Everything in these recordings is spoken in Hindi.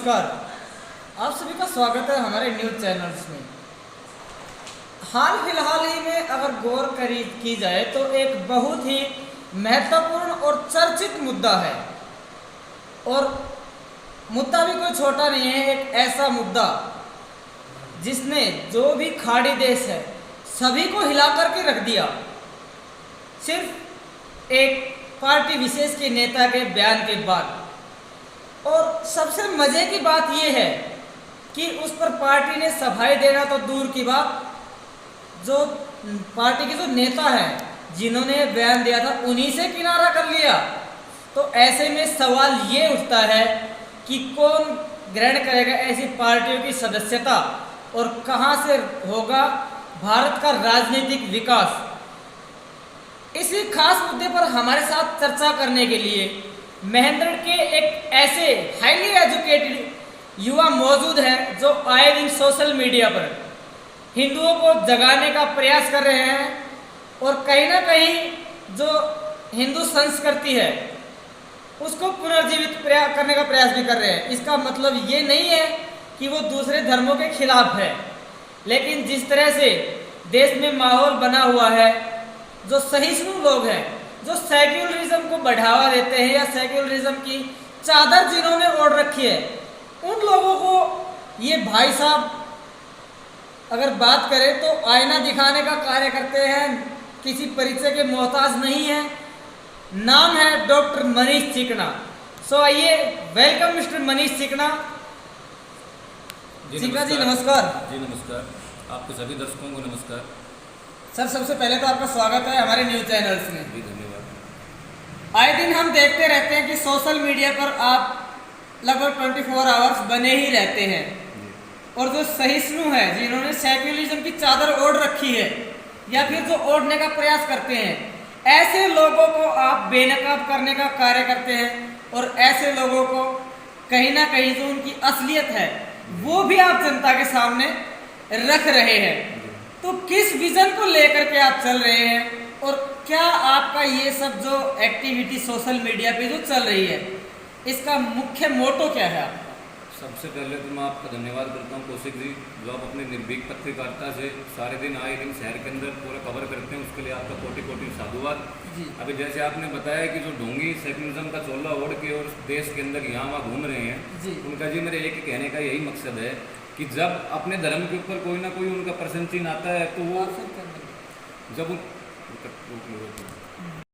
नमस्कार। आप सभी का स्वागत है हमारे न्यूज़ चैनल्स में। हाल फिलहाल ही में अगर गौर की जाए तो एक बहुत ही महत्वपूर्ण और चर्चित मुद्दा है, और मुद्दा भी कोई छोटा नहीं है। एक ऐसा मुद्दा जिसने जो भी खाड़ी देश है सभी को हिला करके रख दिया, सिर्फ एक पार्टी विशेष के नेता के बयान के बाद। और सबसे मजे की बात यह है कि उस पर पार्टी ने सफाई देना तो दूर की बात, जो पार्टी के जो नेता हैं जिन्होंने बयान दिया था उन्हीं से किनारा कर लिया। तो ऐसे में सवाल ये उठता है कि कौन ग्रहण करेगा ऐसी पार्टियों की सदस्यता और कहां से होगा भारत का राजनीतिक विकास। इसी खास मुद्दे पर हमारे साथ चर्चा करने के लिए महेंद्र के एक ऐसे हाईली एजुकेटेड युवा मौजूद हैं जो आए दिन सोशल मीडिया पर हिंदुओं को जगाने का प्रयास कर रहे हैं और कहीं ना कहीं जो हिंदू संस्कृति है उसको पुनर्जीवित करने का प्रयास भी कर रहे हैं। इसका मतलब ये नहीं है कि वो दूसरे धर्मों के खिलाफ है, लेकिन जिस तरह से देश में माहौल बना हुआ है, जो सहिष्णु लोग हैं, जो सेक्युलरिज्म को बढ़ावा देते हैं या सेक्युलरिज्म की चादर जिन्होंने ओढ़ रखी है, उन लोगों को ये भाई साहब अगर बात करें तो आईना दिखाने का कार्य करते हैं, किसी परिचय के मोहताज नहीं है। नाम है डॉक्टर मनीष चिकना। सो आइए, वेलकम मिस्टर मनीष चिकना। चिकना जी नमस्कार। जी नमस्कार, आपके सभी दर्शकों को नमस्कार। सर सबसे पहले तो आपका स्वागत है हमारे न्यूज़ चैनल्स में। जी धन्यवाद। आए दिन हम देखते रहते हैं कि सोशल मीडिया पर आप लगभग 24 आवर्स बने ही रहते हैं, और जो सहिष्णु है जिन्होंने सेक्युलरिज्म की चादर ओढ़ रखी है या फिर जो ओढ़ने का प्रयास करते हैं, ऐसे लोगों को आप बेनकाब करने का कार्य करते हैं, और ऐसे लोगों को कहीं ना कहीं जो उनकी असलियत है वो भी आप जनता के सामने रख रहे हैं। तो किस विजन को लेकर के आप चल रहे हैं, और क्या आपका ये सब जो एक्टिविटी सोशल मीडिया पे जो चल रही है इसका मुख्य मोटो क्या है आपका? सबसे पहले तो मैं आपका धन्यवाद करता हूँ कौशिक जी, जो आप अपने निर्भीक पत्रकारिता से सारे दिन आए दिन शहर के अंदर पूरा कवर करते हैं, उसके लिए आपका कोटि कोटि साधुवाद। अभी जैसे आपने बताया कि जो ढोंगी सेक्युलरिज्म का चोला ओढ़ के और देश के अंदर यहाँ वहाँ घूम रहे हैं, उनका जी मेरे एक कहने का यही मकसद है कि जब अपने धर्म के ऊपर कोई ना कोई उनका प्रश्न चिन्ह आता है तो वो जब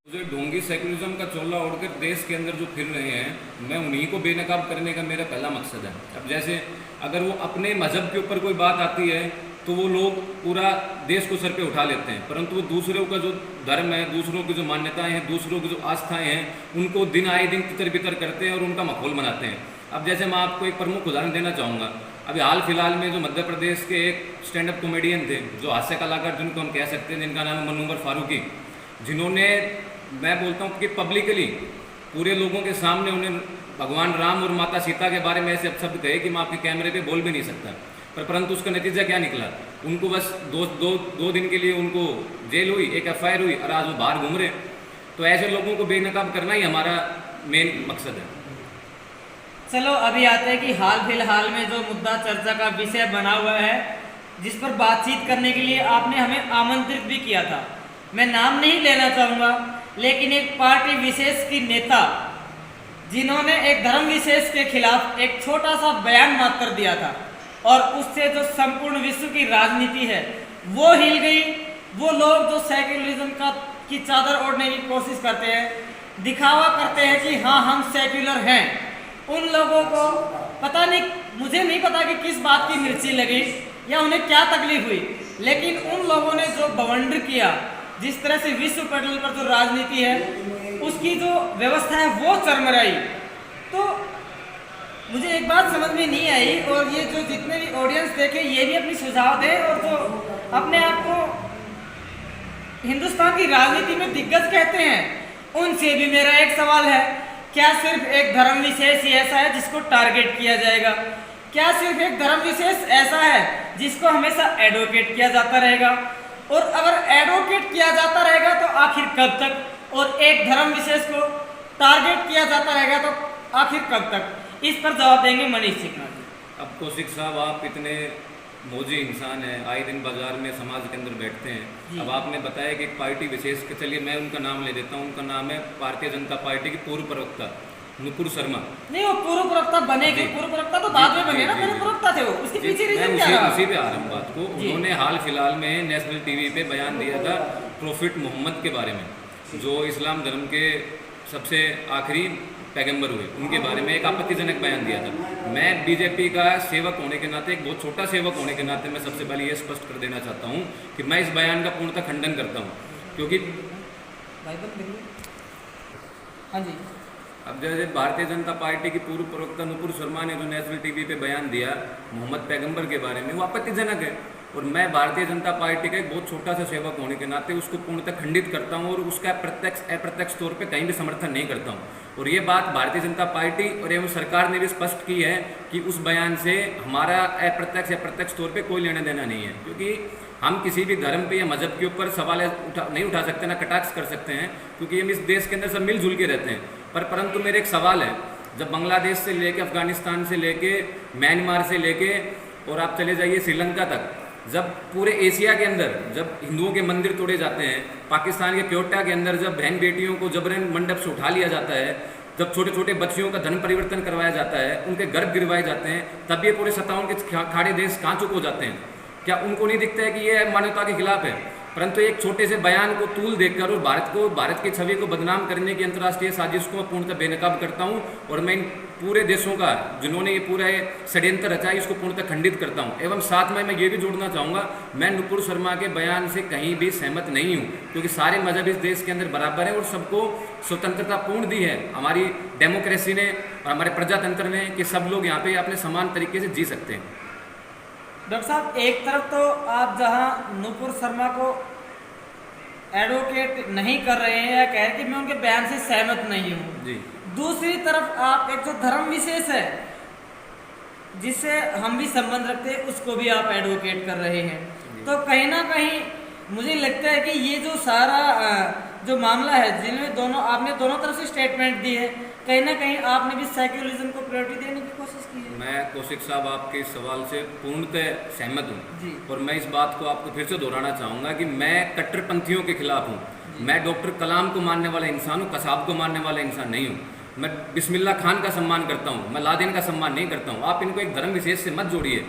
जो ढोंगी सेक्युलरिज्म का चोला ओढ़कर देश के अंदर जो फिर रहे हैं, मैं उन्हीं को बेनकाब करने का मेरा पहला मकसद है। अब जैसे अगर वो अपने मजहब के ऊपर कोई बात आती है तो वो लोग पूरा देश को सर पे उठा लेते हैं, परंतु वो दूसरों का जो धर्म है, दूसरों की जो मान्यताएं हैं, दूसरों की जो आस्थाएं हैं, उनको दिन आए दिन तितर बितर करते हैं और उनका माहौल बनाते हैं। अब जैसे मैं आपको एक प्रमुख उदाहरण देना चाहूँगा। अभी हाल फिलहाल में जो मध्य प्रदेश के एक स्टैंड अप कॉमेडियन थे, जो हास्य कलाकार जिनको हम कह सकते हैं, जिनका नाम है मनोवर फारूकी, जिन्होंने, मैं बोलता हूँ कि पब्लिकली पूरे लोगों के सामने उन्हें भगवान राम और माता सीता के बारे में ऐसे शब्द कहे कि मैं आपके कैमरे पे बोल भी नहीं सकता, परंतु उसका नतीजा क्या निकला? उनको बस दो दिन के लिए उनको जेल हुई, एक FIR हुई, और आज वो बाहर घूम रहे। तो ऐसे लोगों को बेनकाब करना ही हमारा मेन मकसद है। चलो अभी आते हैं कि हाल फिलहाल में जो मुद्दा चर्चा का विषय बना हुआ है, जिस पर बातचीत करने के लिए आपने हमें आमंत्रित भी किया था। मैं नाम नहीं लेना चाहूँगा, लेकिन एक पार्टी विशेष की नेता जिन्होंने एक धर्म विशेष के खिलाफ एक छोटा सा बयान मात्र दिया था, और उससे जो संपूर्ण विश्व की राजनीति है वो हिल गई। वो लोग जो सेक्युलरिज्म की चादर ओढ़ने की कोशिश करते हैं, दिखावा करते हैं कि हाँ हम सेक्युलर हैं, उन लोगों को पता नहीं, मुझे नहीं पता कि किस बात की मिर्ची लगी या उन्हें क्या तकलीफ हुई, लेकिन उन लोगों ने जो बवंडर किया, जिस तरह से विश्व पटल पर जो राजनीति है उसकी जो व्यवस्था है वो चरमराई। तो मुझे एक बात समझ में नहीं आई, और ये जो जितने भी ऑडियंस देखे ये भी अपनी सुझाव दें, और जो अपने आप को हिंदुस्तान की राजनीति में दिग्गज कहते हैं उनसे भी मेरा एक सवाल है, क्या सिर्फ एक धर्म विशेष ही ऐसा है जिसको टारगेट किया जाएगा? क्या सिर्फ एक धर्म विशेष ऐसा है जिसको हमेशा एडवोकेट किया जाता रहेगा? और अगर एडवोकेट किया जाता रहेगा तो आखिर कब तक? और एक धर्म विशेष को टारगेट किया जाता रहेगा तो आखिर कब तक? इस पर जवाब देंगे मनीष चिकना जी। अब कौशिक साहब, आप इतने मौजी इंसान हैं, आए दिन बाजार में समाज के अंदर बैठते हैं। अब आपने बताया कि एक पार्टी विशेष के, चलिए मैं उनका नाम ले देता हूँ। उनका नाम है भारतीय जनता पार्टी की पूर्व प्रवक्ता नुपुर शर्मा। नहीं, वो पूर्व प्रवक्ता बनेगी, पूर्व प्रवक्ता तो बाद में बने ना, पूर्व प्रवक्ता थे वो, उसके पीछे रीजन क्या रहा? उसी पे आ रहा हूँ बात को। उन्होंने हाल फिलहाल में नेशनल टीवी पे बयान दिया था प्रोफिट मोहम्मद के बारे में, जो इस्लाम धर्म के सबसे आखिरी पैगंबर हुए, उनके बारे में एक आपत्तिजनक बयान दिया था। मैं बीजेपी का सेवक होने के नाते, एक बहुत छोटा सेवक होने के नाते, मैं सबसे पहले ये स्पष्ट कर देना चाहता हूँ कि मैं इस बयान का पूर्णतः खंडन करता हूँ, क्योंकि हाँ जी, अब जैसे भारतीय जनता पार्टी की पूर्व प्रवक्ता नुपुर शर्मा ने जो नेशनल टीवी पे बयान दिया मोहम्मद पैगंबर के बारे में, वो आपत्तिजनक है। और मैं भारतीय जनता पार्टी का एक बहुत छोटा सा सेवक होने के नाते उसको पूर्णतः खंडित करता हूं और उसका प्रत्यक्ष अप्रत्यक्ष तौर पे कहीं भी समर्थन नहीं करता हूं। और ये बात भारतीय जनता पार्टी और एवं सरकार ने भी स्पष्ट की है कि उस बयान से हमारा अप्रत्यक्ष या प्रत्यक्ष तौर पे कोई लेना देना नहीं है, क्योंकि हम किसी भी धर्म पे या मजहब के ऊपर सवाल नहीं उठा सकते, ना कटाक्ष कर सकते हैं, क्योंकि हम इस देश के अंदर सब मिलजुल के रहते हैं। परंतु मेरे एक सवाल है, जब बांग्लादेश से लेके, अफगानिस्तान से लेके, म्यांमार से लेके और आप चले जाइए श्रीलंका तक, जब पूरे एशिया के अंदर जब हिंदुओं के मंदिर तोड़े जाते हैं, पाकिस्तान के क्योटा के अंदर जब बहन बेटियों को जबरन मंडप से उठा लिया जाता है, जब छोटे छोटे बच्चियों का धर्म परिवर्तन करवाया जाता है, उनके गर्भ गिरवाए जाते हैं, तब ये पूरे 57 के खाड़ी देश कहाँ चुप हो जाते हैं? क्या उनको नहीं दिखता है कि ये मानवता के खिलाफ है? परंतु एक छोटे से बयान को तूल देखकर और भारत की छवि को बदनाम करने की अंतर्राष्ट्रीय साजिश को पूर्णतः बेनकाब करता हूं। और मैं इन पूरे देशों का, जिन्होंने ये पूरा षड्यंत्र रचा है, इसको पूर्णतः खंडित करता हूं। एवं साथ में मैं ये भी जोड़ना चाहूँगा, मैं नुपुर शर्मा के बयान से कहीं भी सहमत नहीं हूँ, क्योंकि सारे मजहब इस देश के अंदर बराबर है और सबको स्वतंत्रता पूर्ण दी है हमारी डेमोक्रेसी ने और हमारे प्रजातंत्र ने, कि सब लोग यहाँ पे अपने समान तरीके से जी सकते हैं। डॉक्टर साहब, एक तरफ तो आप जहां नुपुर शर्मा को एडवोकेट नहीं कर रहे हैं या कह रहे हैं कि मैं उनके बयान से सहमत नहीं हूं, दूसरी तरफ आप एक जो धर्म विशेष है जिससे हम भी संबंध रखते हैं, उसको भी आप एडवोकेट कर रहे हैं। तो कहीं ना कहीं मुझे लगता है कि ये जो सारा जो मामला है, जिनमें आपने दोनों तरफ से स्टेटमेंट दी है, कहीं ना कहीं आपने भी सेक्युलरिज्म को प्रायोरिटी देने की कोशिश की है। मैं कौशिक साहब आपके इस सवाल से पूर्णतः सहमत हूँ और मैं इस बात को आपको फिर से दोहराना चाहूँगा कि मैं कट्टरपंथियों के खिलाफ हूँ। मैं डॉक्टर कलाम को मानने वाला इंसान हूँ, कसाब को मानने वाला इंसान नहीं हूँ। मैं बिस्मिल्लाह खान का सम्मान करता हूँ, मैं लादेन का सम्मान नहीं करता हूँ। आप इनको एक धर्म विशेष से मत जोड़िए।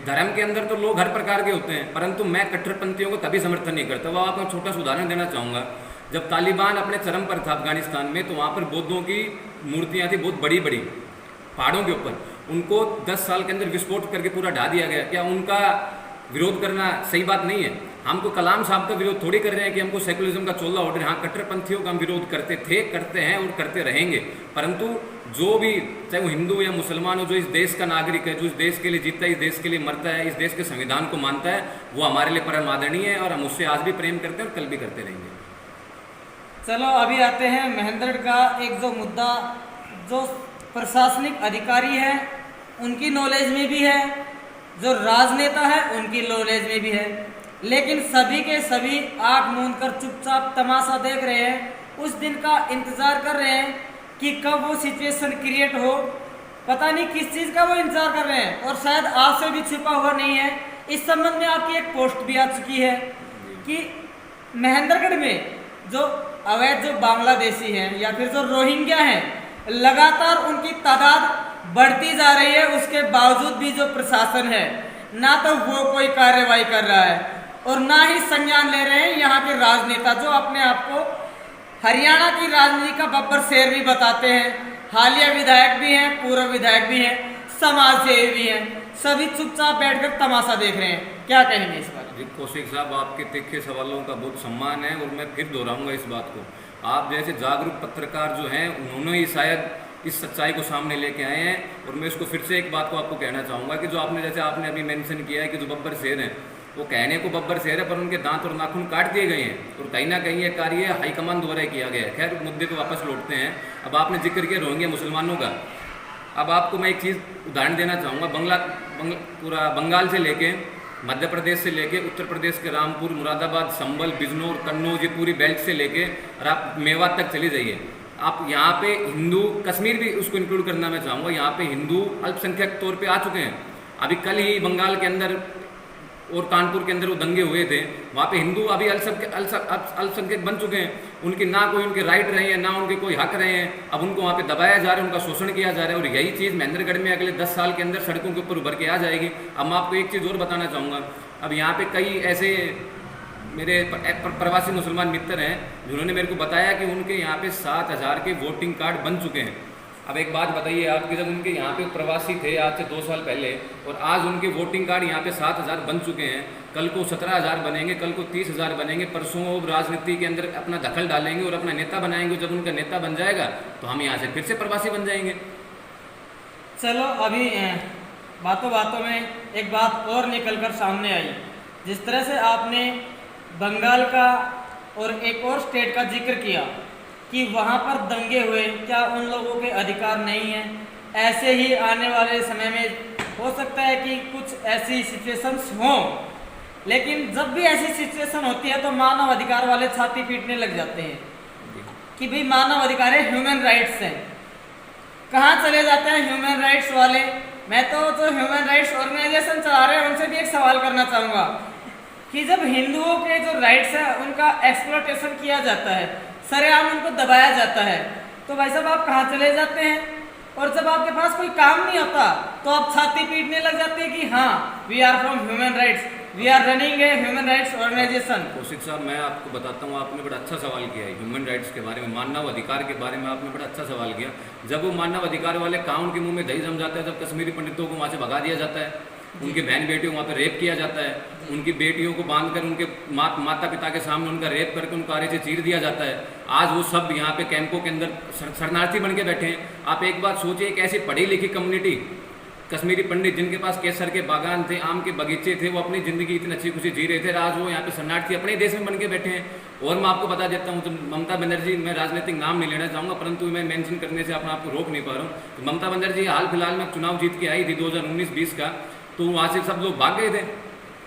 धर्म के अंदर तो लोग हर प्रकार के होते हैं, परंतु मैं कट्टरपंथियों को कभी समर्थन नहीं करता। वो आपको छोटा सा उदाहरण देना चाहूँगा। जब तालिबान अपने चरम पर था अफगानिस्तान में, तो वहाँ पर बौद्धों की मूर्तियाँ थी बहुत बड़ी बड़ी पहाड़ों के ऊपर, उनको 10 साल के अंदर विस्फोट करके पूरा ढा दिया गया। क्या उनका विरोध करना सही बात नहीं है? हमको कलाम साहब का विरोध थोड़ी कर रहे हैं कि हमको सेकुलरिज्म का चोला ऑर्डर। हाँ, कट्टरपंथियों का हम विरोध करते थे, करते हैं और करते रहेंगे। परंतु जो भी, चाहे वो हिंदू या मुसलमान हो, जो इस देश का नागरिक है, जो इस देश के लिए जीता है, इस देश के लिए मरता है, इस देश के संविधान को मानता है, वो हमारे लिए परम आदरणीय है और हम उससे आज भी प्रेम करते हैं और कल भी करते रहेंगे। चलो अभी आते हैं महेंद्रगढ़ का एक जो मुद्दा, जो प्रशासनिक अधिकारी है उनकी नॉलेज में भी है, जो राजनेता है उनकी नॉलेज में भी है, लेकिन सभी के सभी आंख मूंद कर चुपचाप तमाशा देख रहे हैं। उस दिन का इंतजार कर रहे हैं कि कब वो सिचुएशन क्रिएट हो। पता नहीं किस चीज़ का वो इंतजार कर रहे हैं और शायद आपसे भी छिपा हुआ नहीं है। इस संबंध में आपकी एक पोस्ट भी आ चुकी है कि महेंद्रगढ़ में जो अवैध जो बांग्लादेशी हैं या फिर जो रोहिंग्या हैं, लगातार उनकी तादाद बढ़ती जा रही है। उसके बावजूद भी जो प्रशासन है, ना तो वो कोई कार्रवाई कर रहा है और ना ही संज्ञान ले रहे हैं यहाँ के राजनेता, जो अपने आप को हरियाणा की राजनीति का बब्बर शेर भी बताते हैं। हालिया विधायक भी हैं, पूर्व विधायक भी हैं, समाज सेवी भी हैं, सभी चुपचाप बैठकर तमाशा देख रहे हैं। क्या कहेंगे इस बारे में? जी कौशिक साहब, आपके तीखे सवालों का बहुत सम्मान है और मैं फिर दोहराऊंगा इस बात को। आप जैसे जागरूक पत्रकार जो हैं, उन्होंने ही शायद इस सच्चाई को सामने लेके आए हैं। और मैं इसको फिर से एक बात को आपको कहना चाहूँगा कि जो आपने अभी मेंशन किया है कि जो बब्बर शेर हैं, वो कहने को बब्बर शेर है, पर उनके दांत और नाखून काट दिए गए हैं और कहीं ना कहीं ये कार्य हाईकमान द्वारा किया गया है। खैर, मुद्दे को वापस लौटते हैं। अब आपने जिक्र किया रोहिंग्या मुसलमानों का। अब आपको मैं एक चीज़ उदाहरण देना चाहूँगा। पूरा बंगाल से लेके, मध्य प्रदेश से लेके, उत्तर प्रदेश के रामपुर, मुरादाबाद, संबल, बिजनौर, कन्नौज, ये पूरी बेल्ट से लेके और आप मेवात तक चली जाइए। आप यहाँ पे हिंदू, कश्मीर भी उसको इंक्लूड करना मैं चाहूँगा, यहाँ पे हिंदू अल्पसंख्यक तौर पे आ चुके हैं। अभी कल ही बंगाल के अंदर और कानपुर के अंदर वो दंगे हुए थे, वहाँ पे हिंदू अभी अल्पसंख्यक बन चुके हैं। उनकी ना कोई उनके राइट रहे हैं, ना उनके कोई हक रहे हैं। अब उनको वहाँ पे दबाया जा रहा है, उनका शोषण किया जा रहा है। और यही चीज़ महेंद्रगढ़ में अगले 10 साल के अंदर सड़कों के ऊपर उभर के आ जाएगी। अब मैं आपको एक चीज़ और बताना चाहूँगा, अब यहाँ पे कई ऐसे मेरे प्रवासी मुसलमान मित्र हैं जिन्होंने मेरे को बताया कि उनके यहाँ पे 7,000 के वोटिंग कार्ड बन चुके हैं। अब एक बात बताइए आप कि जब उनके यहाँ पे प्रवासी थे आज से 2 साल पहले, और आज उनके वोटिंग कार्ड यहाँ पे 7,000 बन चुके हैं, कल को 17,000 बनेंगे, कल को 30,000 बनेंगे, परसों वो राजनीति के अंदर अपना दखल डालेंगे और अपना नेता बनाएंगे। जब उनका नेता बन जाएगा तो हम यहाँ से फिर से प्रवासी बन जाएंगे। चलो, अभी बातों बातों में एक बात और निकल कर सामने आई। जिस तरह से आपने बंगाल का और एक और स्टेट का जिक्र किया कि वहाँ पर दंगे हुए, क्या उन लोगों के अधिकार नहीं हैं? ऐसे ही आने वाले समय में हो सकता है कि कुछ ऐसी सिचुएशंस हों, लेकिन जब भी ऐसी सिचुएशन होती है तो मानव अधिकार वाले छाती पीटने लग जाते हैं कि भाई मानव अधिकार है, ह्यूमन राइट्स हैं। कहाँ चले जाते हैं ह्यूमन राइट्स वाले? मैं तो जो ह्यूमन राइट्स ऑर्गेनाइजेशन चला रहे हैं उनसे भी एक सवाल करना चाहूँगा कि जब हिंदुओं के जो राइट्स हैं उनका एक्सप्लॉयटेशन किया जाता है, सरेआम उनको दबाया जाता है, तो भाई साहब आप कहाँ चले जाते हैं? और जब आपके पास कोई काम नहीं होता तो आप छाती पीटने लग जाते हैं कि हाँ, we are from human rights, we are running a human rights organization. Kaushik साहब, मैं आपको बताता हूँ, आपने बड़ा अच्छा सवाल किया है ह्यूमन राइट्स के बारे में, मानव अधिकार के बारे में आपने बड़ा अच्छा सवाल किया। जब वो मानव अधिकार वाले काउन के मुंह में दही जम जाता है, जब कश्मीरी पंडितों को वहाँ से भगा दिया जाता है, उनके बहन बेटियों को वहाँ पर रेप किया जाता है, उनकी बेटियों को बांधकर उनके माता पिता के सामने उनका रेप करके उनको आरे से चीर दिया जाता है। आज वो सब यहाँ पे कैंपों के अंदर शरणार्थी बन के बैठे हैं। आप एक बात सोचिए, एक ऐसी पढ़ी लिखी कम्युनिटी, कश्मीरी पंडित जिनके पास केसर के बागान थे, आम के बगीचे थे, वो अपनी ज़िंदगी इतनी अच्छी खुशी जी रहे थे, आज वो यहाँ पे शरणार्थी अपने देश में बन के बैठे हैं। और मैं आपको बता देता हूँ, तो ममता बनर्जी, मैं राजनीतिक नाम नहीं लेना चाहूँगा, परंतु मैं मेंशन करने से अपने आपको रोक नहीं पा रहा हूँ। तो ममता बनर्जी हाल फिलहाल में चुनाव जीत के आई थी 2019-20 का, तो वहाँ से सब लोग भाग गए थे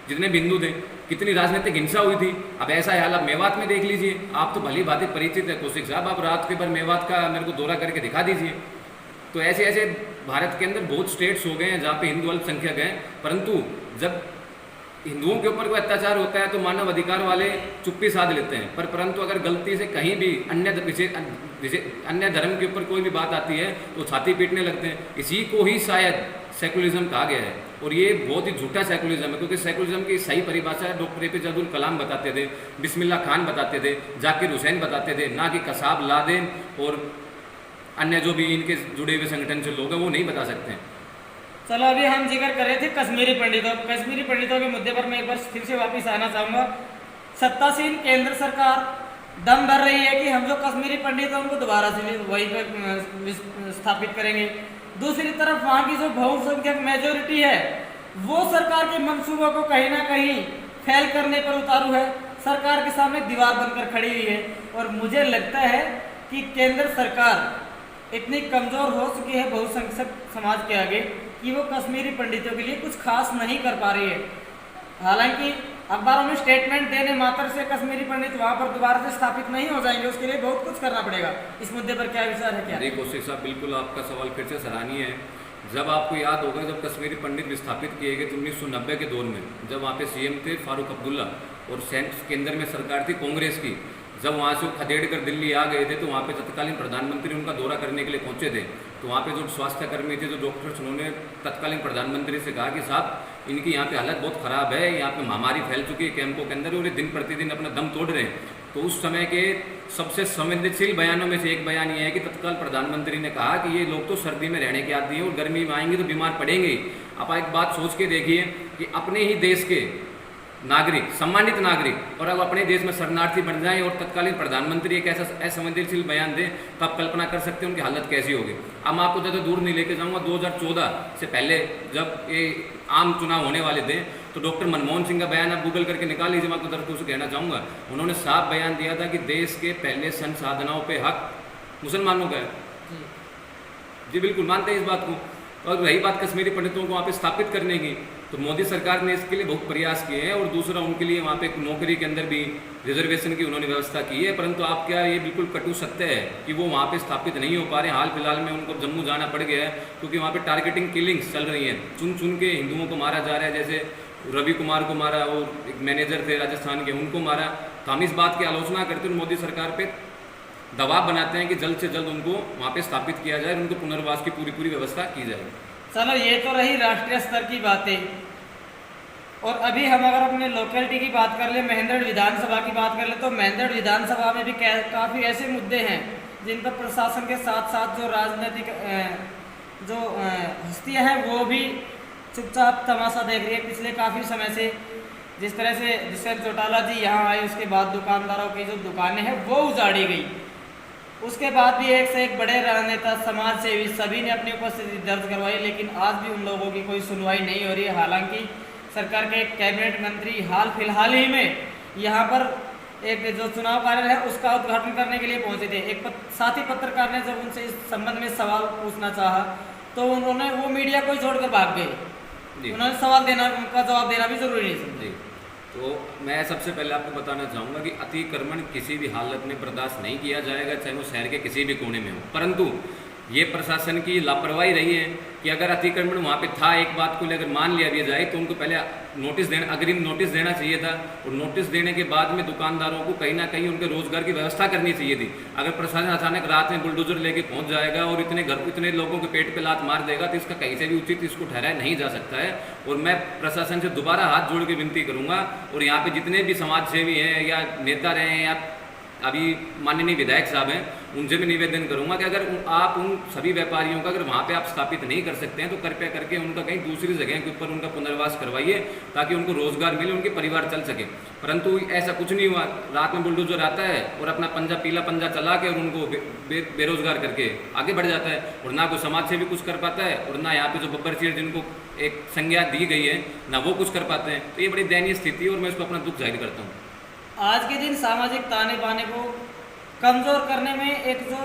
जितने भी हिंदू थे, कितनी राजनीतिक हिंसा हुई थी। अब ऐसा हाल आप मेवात में देख लीजिए, आप तो भली बातें परिचित है कौशिक साहब, आप रात के पर मेवात का मेरे को दौरा करके दिखा दीजिए। तो ऐसे ऐसे भारत के अंदर बहुत स्टेट्स हो गए हैं जहाँ पे हिंदू अल्पसंख्यक हैं, परंतु जब हिंदुओं के ऊपर कोई अत्याचार होता है तो मानव अधिकार वाले चुप्पी साध लेते हैं। परंतु अगर गलती से कहीं भी अन्य धर्म के ऊपर कोई भी बात आती है तो छाती पीटने लगते हैं। इसी को ही शायद सेकुलरिज्म कहा गया है, और ये बहुत ही झूठा सेकुलरिज्म है, क्योंकि सेकुलरिज्म की सही परिभाषा डॉक्टर APJ अब्दुल कलाम बताते थे, बिस्मिल्लाह खान बताते थे, जाकिर हुसैन बताते थे, ना कि कसाब, लादेन और अन्य जो भी इनके जुड़े हुए संगठन से लोग हैं वो नहीं बता सकते हैं। चलो, अभी हम जिक्र कर रहे थे कश्मीरी पंडितों के मुद्दे पर मैं एक बार फिर से वापस आना चाहूँगा। सत्तासीन केंद्र सरकार दम भर रही है कि हम जो कश्मीरी पंडित हैं उनको दोबारा से वहीं पर स्थापित करेंगे। दूसरी तरफ वहाँ की जो बहुसंख्यक मेजोरिटी है वो सरकार के मंसूबों को कहीं ना कहीं फेल करने पर उतारू है, सरकार के सामने दीवार बनकर खड़ी हुई है। और मुझे लगता है कि केंद्र सरकार इतनी कमज़ोर हो चुकी है बहुसंख्यक समाज के आगे कि वो कश्मीरी पंडितों के लिए कुछ खास नहीं कर पा रही है। हालांकि अखबारों में स्टेटमेंट देने मात्र से कश्मीरी पंडित वहाँ पर दोबारा से स्थापित नहीं हो जाएंगे, उसके लिए बहुत कुछ करना पड़ेगा। इस मुद्दे पर क्या विचार है? क्या जी कौशिक साहब, बिल्कुल आपका सवाल फिर से सराहनीय है। जब आपको याद होगा, जब कश्मीरी पंडित विस्थापित किए गए 1990 के दौर में, जब वहाँ पे CM थे फारूक अब्दुल्ला और केंद्र में सरकार थी कांग्रेस की, जब वहाँ से वो खदेड़ कर दिल्ली आ गए थे तो वहाँ पे तत्कालीन प्रधानमंत्री उनका दौरा करने के लिए पहुँचे थे। तो वहाँ पे जो स्वास्थ्यकर्मी थे, जो डॉक्टर्स, उन्होंने तत्कालीन प्रधानमंत्री से कहा कि साहब इनकी यहाँ पे हालत बहुत ख़राब है, यहाँ पे महामारी फैल चुकी है कैंपों के अंदर और ये दिन प्रतिदिन अपना दम तोड़ रहे हैं। तो उस समय के सबसे संवेदनशील बयानों में से एक बयान ये है कि तत्काल प्रधानमंत्री ने कहा कि ये लोग तो सर्दी में रहने के आदी हैं और गर्मी में आएंगे तो बीमार पड़ेंगे। आप एक बात सोच के देखिए कि अपने ही देश के नागरिक, सम्मानित नागरिक, और अब अपने देश में शरणार्थी बन जाएं और तत्कालीन प्रधानमंत्री एक ऐसा असंवेदनशील बयान दें, तो आप कल्पना कर सकते हैं उनकी हालत कैसी होगी। अब मैं आपको ज़्यादा दूर नहीं लेके जाऊंगा, 2014 से पहले जब ये आम चुनाव होने वाले थे तो डॉक्टर मनमोहन सिंह का बयान आप गूगल करके निकाल लीजिए, मैं आपको दर्शकों से कहना चाहूँगा। उन्होंने साफ बयान दिया था कि देश के पहले संसाधनों पर हक मुसलमानों का है। जी बिल्कुल मानते हैं इस बात को। और रही बात कश्मीरी पंडितों को वहाँ पे स्थापित करने की, तो मोदी सरकार ने इसके लिए बहुत प्रयास किए हैं, और दूसरा उनके लिए वहाँ पे नौकरी के अंदर भी रिजर्वेशन की उन्होंने व्यवस्था की है। परंतु आप क्या ये बिल्कुल कटु सत्य है कि वो वहाँ पे स्थापित नहीं हो पा रहे। हाल फिलहाल में उनको जम्मू जाना पड़ गया है, क्योंकि वहाँ पे टारगेटिंग किलिंग्स चल रही हैं, चुन चुन के हिंदुओं को मारा जा रहा है। जैसे रवि कुमार को मारा, और एक मैनेजर थे राजस्थान के, उनको मारा। तो हम इस बात की आलोचना करते हुए मोदी सरकार पर दबाव बनाते हैं कि जल्द से जल्द उनको वहाँ पे स्थापित किया जाए, उनको पुनर्वास की पूरी व्यवस्था की जाए। चलो ये तो रही राष्ट्रीय स्तर की बातें, और अभी हम अगर अपने लोकेलिटी की बात कर ले, महेंद्रगढ़ विधानसभा की बात कर ले, तो महेंद्रगढ़ विधानसभा में भी काफ़ी ऐसे मुद्दे हैं जिन पर प्रशासन के साथ साथ जो राजनीतिक जो हस्तियां हैं वो भी चुपचाप तमाशा देख रही है। पिछले काफ़ी समय से जिस तरह से दुष्यंत चौटाला जी यहाँ आए, उसके बाद दुकानदारों की जो दुकानें हैं वो उजाड़ी गई। उसके बाद भी एक से एक बड़े राजनेता, समाज सेवी सभी ने अपनी उपस्थिति दर्ज करवाई, लेकिन आज भी उन लोगों की कोई सुनवाई नहीं हो रही है। हालांकि सरकार के एक कैबिनेट मंत्री हाल फिलहाल ही में यहाँ पर एक जो चुनाव कार्यालय है उसका उद्घाटन करने के लिए पहुंचे थे। एक साथी पत्रकार ने जब उनसे इस संबंध में सवाल पूछना चाहा तो उन्होंने वो मीडिया को ही छोड़कर भाग गए। उन्होंने सवाल देना, उनका जवाब देना भी जरूरी नहीं समझे। तो मैं सबसे पहले आपको बताना चाहूँगा कि अतिक्रमण किसी भी हालत में बर्दाश्त नहीं किया जाएगा, चाहे वो शहर के किसी भी कोने में हो। परंतु ये प्रशासन की लापरवाही रही है कि अगर अतिक्रमण वहाँ पे था, एक बात को लेकर मान लिया भी जाए, तो उनको पहले नोटिस देना, अग्रिम नोटिस देना चाहिए था, और नोटिस देने के बाद में दुकानदारों को कहीं ना कहीं उनके रोजगार की व्यवस्था करनी चाहिए थी। अगर प्रशासन अचानक रात में बुलडोजर लेके पहुंच जाएगा और इतने लोगों के पेट पे लात मार देगा, तो इसका कहीं से भी उचित इसको ठहराया नहीं जा सकता है। और मैं प्रशासन से दोबारा हाथ जोड़ के विनती करूंगा, और यहाँ पे जितने भी समाज सेवी हैं या नेता रहे हैं या अभी माननीय विधायक साहब हैं, उनसे भी निवेदन करूंगा कि अगर आप उन सभी व्यापारियों का अगर वहाँ पे आप स्थापित नहीं कर सकते हैं तो कृपया करके उनका कहीं दूसरी जगह के ऊपर उनका पुनर्वास करवाइए, ताकि उनको रोजगार मिले, उनके परिवार चल सके। परंतु ऐसा कुछ नहीं हुआ। रात में बुलडोजर आता है और अपना पीला पंजा चला के और उनको बेरोजगार करके आगे बढ़ जाता है, और ना कोई समाज से भी कुछ कर पाता है, और ना यहाँ पे जो बब्बर चीर जिनको एक संज्ञा दी गई है, ना वो कुछ कर पाते हैं। तो ये बड़ी दयनीय स्थिति है, और मैं इसको अपना दुख जाहिर करता हूँ। आज के दिन सामाजिक ताने बाने को कमज़ोर करने में एक जो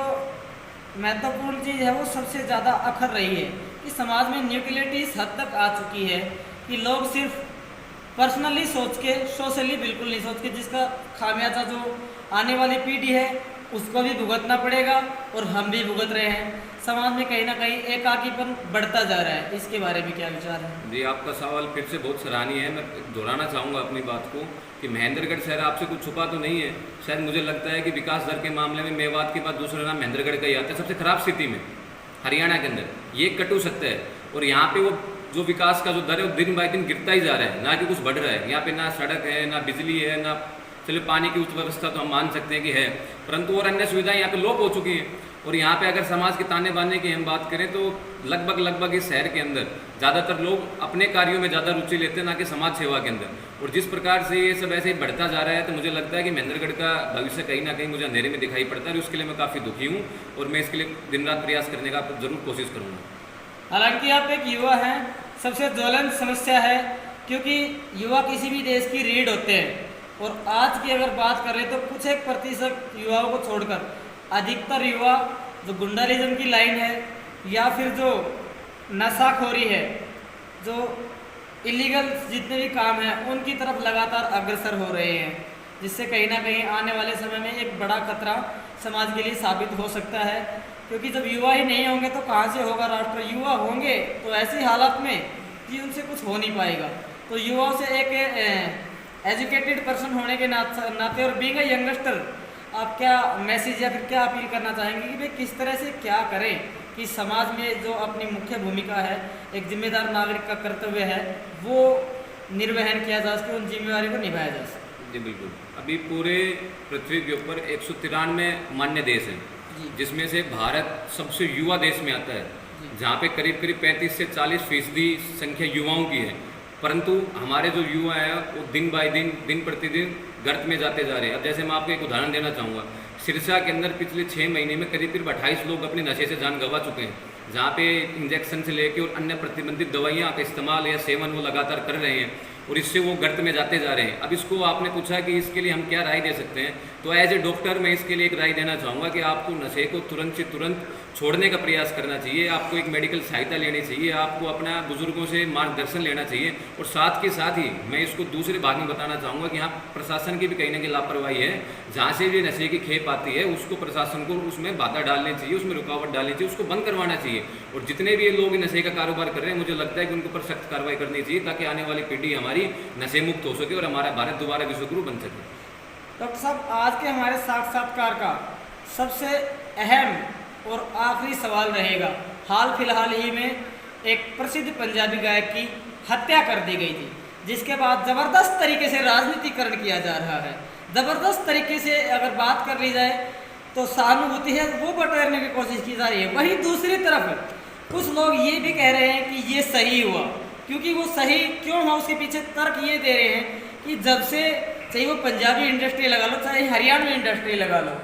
महत्वपूर्ण चीज़ है वो सबसे ज़्यादा अखर रही है कि समाज में न्यूट्रलिटी इस हद तक आ चुकी है कि लोग सिर्फ पर्सनली सोच के, सोशली बिल्कुल नहीं सोच के, जिसका खामियाजा जो आने वाली पीढ़ी है उसको भी भुगतना पड़ेगा और हम भी भुगत रहे हैं। समाज में कहीं ना कहीं एकाकीपन बढ़ता जा रहा है, इसके बारे में क्या विचार है? जी, आपका सवाल फिर से बहुत सराहनीय है। मैं दोहराना चाहूँगा अपनी बात को कि महेंद्रगढ़ शहर आपसे कुछ छुपा तो नहीं है। शायद मुझे लगता है कि विकास दर के मामले में मेवात के बाद दूसरा नाम महेंद्रगढ़ का ही आता है, सबसे खराब स्थिति में हरियाणा के अंदर। ये कटु सत्य है। और यहाँ पे वो जो विकास का जो दर है वो दिन बाय दिन गिरता ही जा रहा है, ना कि कुछ बढ़ रहा है। यहाँ पे ना सड़क है, ना बिजली है, ना चलिए पानी की उच्च व्यवस्था तो हम मान सकते हैं कि है, परंतु और अन्य सुविधाएं यहाँ पे लोप हो चुकी हैं। और यहाँ पे अगर समाज के ताने बाने की हम बात करें तो लगभग इस शहर के अंदर ज़्यादातर लोग अपने कार्यों में ज़्यादा रुचि लेते हैं, ना कि समाज सेवा के अंदर। और जिस प्रकार से ये सब ऐसे ही बढ़ता जा रहा है, तो मुझे लगता है कि महेंद्रगढ़ का भविष्य कहीं ना कहीं मुझे अंधेरे में दिखाई पड़ता है, और उसके लिए मैं काफ़ी दुखी हूँ, और मैं इसके लिए दिन रात प्रयास करने का जरूर कोशिश करूँगा। हालांकि आप एक युवा हैं, सबसे ज्वलंत समस्या है, क्योंकि युवा किसी भी देश की रीढ़ होते हैं। और आज की अगर बात करें तो कुछ एक प्रतिशत युवाओं को छोड़कर अधिकतर युवा जो गुंडालिज्म की लाइन है या फिर जो नशाखोरी है, जो इलीगल जितने भी काम हैं उनकी तरफ लगातार अग्रसर हो रहे हैं, जिससे कहीं ना कहीं आने वाले समय में एक बड़ा खतरा समाज के लिए साबित हो सकता है। क्योंकि जब युवा ही नहीं होंगे तो कहाँ से होगा राष्ट्र? युवा होंगे तो ऐसी हालत में कि उनसे कुछ हो नहीं पाएगा। तो युवाओं से एक एजुकेटेड पर्सन होने के नाते और बीइंग अ यंगस्टर, आप क्या मैसेज या फिर क्या अपील करना चाहेंगे कि भाई किस तरह से क्या करें कि समाज में जो अपनी मुख्य भूमिका है, एक जिम्मेदार नागरिक का कर्तव्य है, वो निर्वहन किया जा सके, उन जिम्मेदारी को निभाया जा सके? जी बिल्कुल। अभी पूरे पृथ्वी के ऊपर 193 मान्य देश हैं, जिसमें से भारत सबसे युवा देश में आता है, जहाँ पे करीब 35 से 40% संख्या युवाओं की है। परंतु हमारे जो युवा हैं वो दिन बाय दिन प्रतिदिन गर्त में जाते जा रहे हैं। अब जैसे मैं आपको एक उदाहरण देना चाहूँगा, सिरसा के अंदर पिछले 6 महीने में करीब 28 लोग अपने नशे से जान गंवा चुके हैं, जहाँ पे इंजेक्शन से लेके और अन्य प्रतिबंधित दवाइयाँ का इस्तेमाल या सेवन वो लगातार कर रहे हैं। और इससे वो गर्त में जाते जा रहे हैं। अब इसको आपने पूछा कि इसके लिए हम क्या राय दे सकते हैं, तो एज ए डॉक्टर मैं इसके लिए एक राय देना चाहूँगा कि आपको नशे को तुरंत से तुरंत छोड़ने का प्रयास करना चाहिए, आपको एक मेडिकल सहायता लेनी चाहिए, आपको अपना बुजुर्गों से मार्गदर्शन लेना चाहिए। और साथ के साथ ही मैं इसको दूसरे भाग में बताना चाहूँगा कि यहाँ प्रशासन की भी कहीं ना कहीं लापरवाही है। जहाँ से भी नशे की खेप आती है उसको प्रशासन को उसमें बाधा डालनी चाहिए, उसमें रुकावट डालनी चाहिए, उसको बंद करवाना चाहिए। और जितने भी ये लोग नशे का कारोबार कर रहे हैं, मुझे लगता है कि उनके ऊपर सख्त कार्रवाई करनी चाहिए ताकि आने वाली पीढ़ी हमारी नशे मुक्त हो सके और हमारा भारत दोबारा विश्वगुरु बन सके। डॉक्टर साहब, आज के हमारे साक्षात्कार का सबसे अहम और आखिरी सवाल रहेगा, हाल फिलहाल ही में एक प्रसिद्ध पंजाबी गायक की हत्या कर दी गई थी, जिसके बाद ज़बरदस्त तरीके से राजनीतिकरण किया जा रहा है। ज़बरदस्त तरीके से अगर बात कर ली जाए तो सहानुभूति है वो बटोरने की कोशिश की जा रही है। वहीं दूसरी तरफ कुछ लोग ये भी कह रहे हैं कि ये सही हुआ, क्योंकि वो सही क्यों हुआ उसके पीछे तर्क ये दे रहे हैं कि जब से चाहे वो पंजाबी इंडस्ट्री लगा लो चाहे हरियाणवी इंडस्ट्री लगा लो,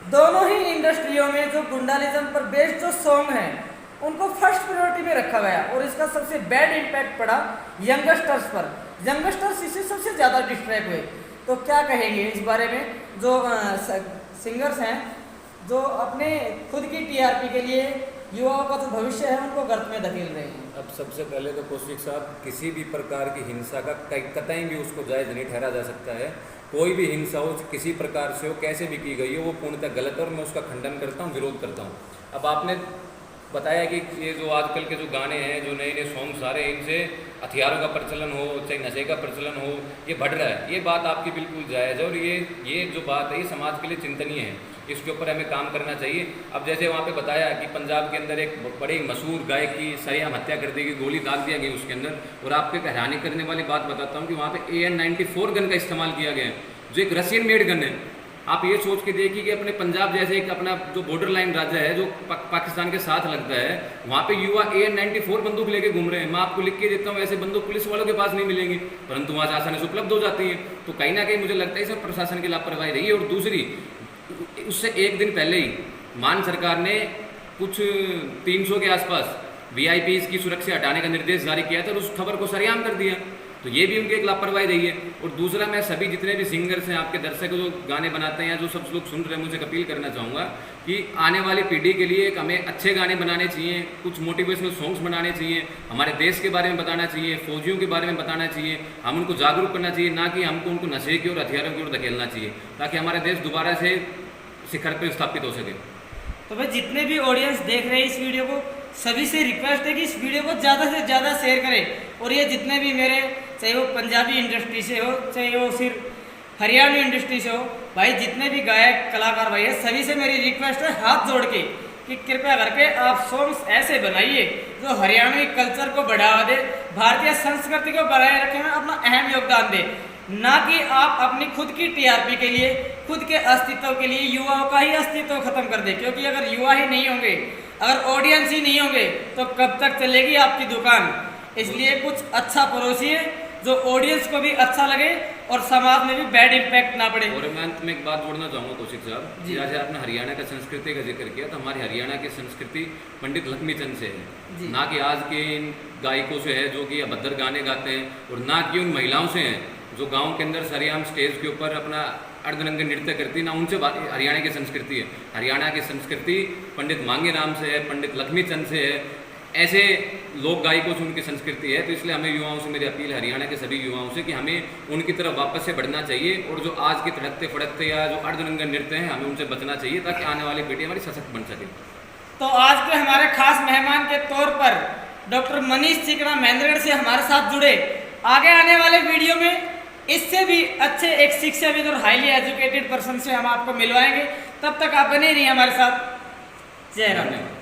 दोनों ही इंडस्ट्रियों में जो गुंडालिज्म पर बेस्ड जो सॉन्ग हैं उनको फर्स्ट प्रायोरिटी में रखा गया और इसका सबसे बैड इम्पैक्ट पड़ा यंगस्टर्स पर। यंगस्टर्स इससे सबसे ज़्यादा डिस्ट्रैक्ट हुए। तो क्या कहेंगे इस बारे में, जो सिंगर्स हैं जो अपने खुद की टीआरपी के लिए युवाओं का जो भविष्य है उनको गर्त में धकेल रहे हैं? अब सबसे पहले तो कौशिक साहब, किसी भी प्रकार की हिंसा का कतई भी उसको जायज़ नहीं ठहरा जा सकता है। कोई भी हिंसा हो, किसी प्रकार से हो, कैसे भी की गई हो, वो पूर्णतः गलत है और मैं उसका खंडन करता हूँ, विरोध करता हूँ। अब आपने बताया कि ये जो आजकल के जो गाने हैं, जो नए नए सॉन्ग्स आ रहे हैं, इनसे हथियारों का प्रचलन हो चाहे नशे का प्रचलन हो, ये बढ़ रहा है। ये बात आपकी बिल्कुल जायज़ है और ये जो बात है ये समाज के लिए चिंतनीय है, इसके ऊपर हमें काम करना चाहिए। अब जैसे वहाँ पे बताया कि पंजाब के अंदर एक बड़ी मशहूर गायक की सरेआम हत्या कर दी गई, गोली दाग दिया गई उसके अंदर। और आपको एक हैरानी करने वाली बात बताता हूँ कि वहाँ पे AN-94 गन का इस्तेमाल किया गया है, जो एक रशियन मेड गन है। आप ये सोच के देखिए कि अपने पंजाब जैसे एक अपना जो बॉर्डर लाइन राज्य है जो पाकिस्तान के साथ लगता है, वहाँ पे युवा AN-94 बंदूक लेके घूम रहे हैं। मैं आपको लिख के देता हूँ, ऐसे बंदूक पुलिस वालों के पास नहीं मिलेंगी, परंतु वहाँ से आसानी से उपलब्ध हो जाती है। तो कहीं ना कहीं मुझे लगता है इसमें प्रशासन की लापरवाही रही है। और दूसरी, उससे एक दिन पहले ही मान सरकार ने कुछ 300 के आसपास VIPs की सुरक्षा हटाने का निर्देश जारी किया था और उस खबर को सरेआम कर दिया। तो ये भी उनकी एक लापरवाही रही है। और दूसरा, मैं सभी जितने भी सिंगर्स हैं, आपके दर्शक जो गाने बनाते हैं या जो सब लोग सुन रहे हैं, मुझे अपील करना चाहूँगा कि आने वाली पीढ़ी के लिए हमें अच्छे गाने बनाने चाहिए, कुछ मोटिवेशनल सॉन्ग्स बनाने चाहिए, हमारे देश के बारे में बताना चाहिए, फौजियों के बारे में बताना चाहिए, हम उनको जागरूक करना चाहिए, ना कि हमको उनको नशे की और हथियारों की ओर धकेलना चाहिए, ताकि हमारा देश दोबारा से शिखर पर स्थापित हो सके। तो भाई जितने भी ऑडियंस देख रहे हैं इस वीडियो को, सभी से रिक्वेस्ट है कि इस वीडियो को ज़्यादा से ज़्यादा शेयर करें। और ये जितने भी मेरे, चाहे वो पंजाबी इंडस्ट्री से हो चाहे वो सिर्फ हरियाणवी इंडस्ट्री से हो, भाई जितने भी गायक कलाकार भाई है, सभी से मेरी रिक्वेस्ट है हाथ जोड़ के कि कृपया करके आप सॉन्ग्स ऐसे बनाइए जो हरियाणवी कल्चर को बढ़ावा दे, भारतीय संस्कृति को बनाए रखने में अपना अहम योगदान दे, ना कि आप अपनी खुद की टीआरपी के लिए, खुद के अस्तित्व के लिए युवाओं का ही अस्तित्व खत्म कर दे। क्योंकि अगर युवा ही नहीं होंगे, अगर ऑडियंस ही नहीं होंगे, तो कब तक चलेगी आपकी दुकान। इसलिए कुछ अच्छा परोसिए जो ऑडियंस को भी अच्छा लगे और समाज में भी बैड इम्पैक्ट ना पड़े। और मैं अंत में एक बात जोड़ना चाहूँगा कौशिक साहब, जैसे आपने हरियाणा का संस्कृति का जिक्र किया, तो हमारी हरियाणा की संस्कृति पंडित लक्ष्मीचंद से है, ना कि आज के इन गायकों से है जो कि अभद्र गाने गाते हैं, और ना कि उन महिलाओं से हैं जो गांव के अंदर सरेआम स्टेज के ऊपर अपना अर्धनंगे नृत्य करती, ना उनसे हरियाणा की संस्कृति है। हरियाणा की संस्कृति पंडित मांगे राम से है, पंडित लक्ष्मीचंद से है, ऐसे लोक गायकों से उनकी संस्कृति है। तो इसलिए हमें युवाओं से मेरी अपील है, हरियाणा के सभी युवाओं से, कि हमें उनकी तरफ वापस से बढ़ना चाहिए और जो आज के तड़कते फड़कते या जो अर्धनंगे नृत्य हैं, हमें उनसे बचना चाहिए ताकि आने वाली पीढ़ी हमारी सशक्त बन सके। तो आज के हमारे खास मेहमान के तौर पर डॉक्टर मनीष चिकना महेंद्रगढ़ से हमारे साथ जुड़े। आगे आने वाले वीडियो में इससे भी अच्छे एक शिक्षाविद और हाईली एजुकेटेड पर्सन से हम आपको मिलवाएंगे। तब तक आप बने रहिए हमारे साथ। जय राम।